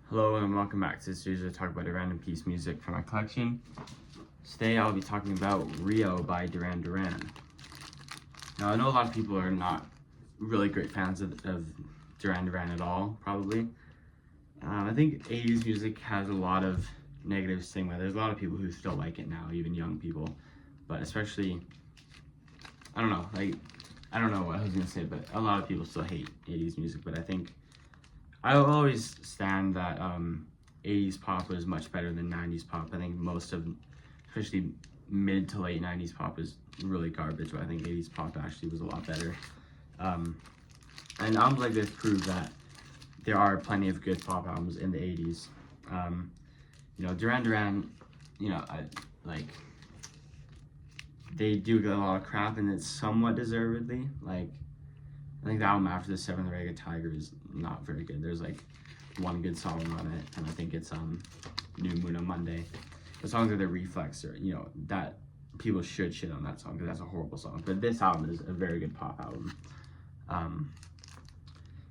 Hello and welcome back to this series where I talk about a random piece of music from my collection. Today I'll be talking about Rio by Duran Duran. Now I know a lot of people are not really great fans of Duran Duran at all, probably. I think 80s music has a lot of negative stigma. There's a lot of people who still like it now, even young people. But especially, I don't know what I was going to say, but a lot of people still hate 80s music, but I think I'll always stand that 80s pop was much better than 90s pop. I think most of, especially mid to late 90s pop is really garbage, but I think 80s pop actually was a lot better. And albums like this prove that there are plenty of good pop albums in the 80s. Duran Duran, they do get a lot of crap, and it's somewhat deservedly. I think the album after the Seventh Ragged Tiger is not very good. There's one good song on it, and I think it's New Moon on Monday. The songs are the Reflex, or that people should shit on that song because that's a horrible song. But this album is a very good pop album.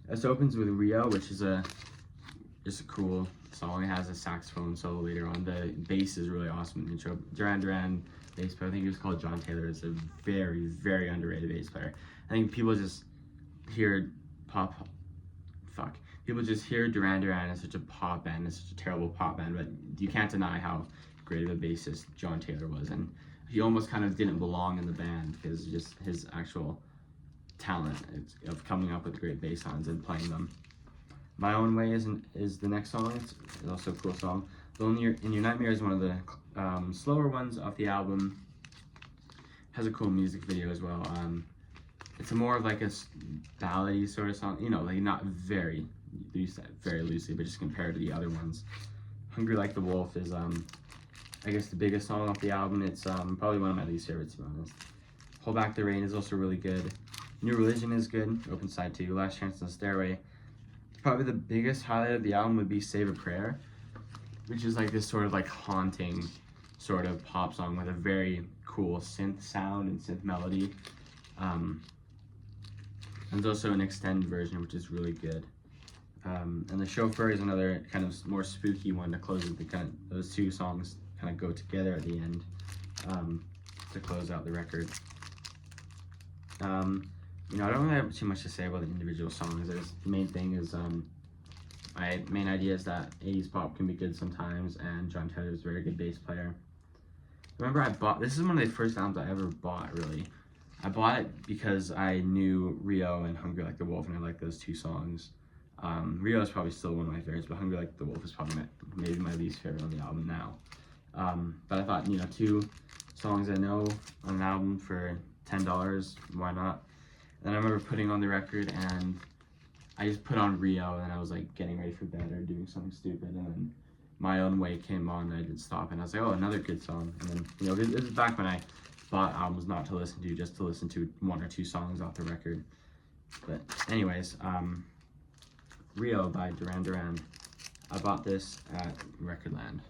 This opens with Rio, which is just a cool song. It has a saxophone solo later on. The bass is really awesome in the intro. Duran Duran bass player, I think he was called John Taylor, is a very, very underrated bass player. I think people just hear people just hear Duran Duran as such a pop band, as such a terrible pop band, but you can't deny how great of a bassist John Taylor was, and he almost kind of didn't belong in the band because just his actual talent of coming up with great bass lines and playing them. My Own Way is the next song. It's also a cool song. Lonely in Your Nightmare is one of the slower ones off the album. Has a cool music video as well. It's more of like a ballady sort of song, not very loosely, but just compared to the other ones. Hungry Like the Wolf is, I guess, the biggest song off the album. It's probably one of my least favorites, to be honest. Hold Back the Rain is also really good. New Religion is good. Open Side 2. Last Chance on the Stairway. Probably the biggest highlight of the album would be Save a Prayer, which is like this sort of haunting sort of pop song with a very cool synth sound and synth melody. And there's also an extended version, which is really good. And The Chauffeur is another kind of more spooky one to close with. Those two songs kind of go together at the end to close out the record. I don't really have too much to say about the individual songs. The main thing is my main idea is that 80s pop can be good sometimes, and John Taylor is a very good bass player. Remember, this is one of the first albums I ever bought, really. I bought it because I knew Rio and Hungry Like the Wolf, and I like those two songs. Rio is probably still one of my favorites, but Hungry Like the Wolf is probably maybe my least favorite on the album now. But I thought, two songs I know on an album for $10, why not? And I remember putting on the record, and I just put on Rio, and I was getting ready for bed or doing something stupid, and then My Own Way came on, and I didn't stop, and I was like, oh, another good song. And then, this is back when I bought albums not to listen to, just to listen to one or two songs off the record. But anyways, Rio by Duran Duran. I bought this at Recordland.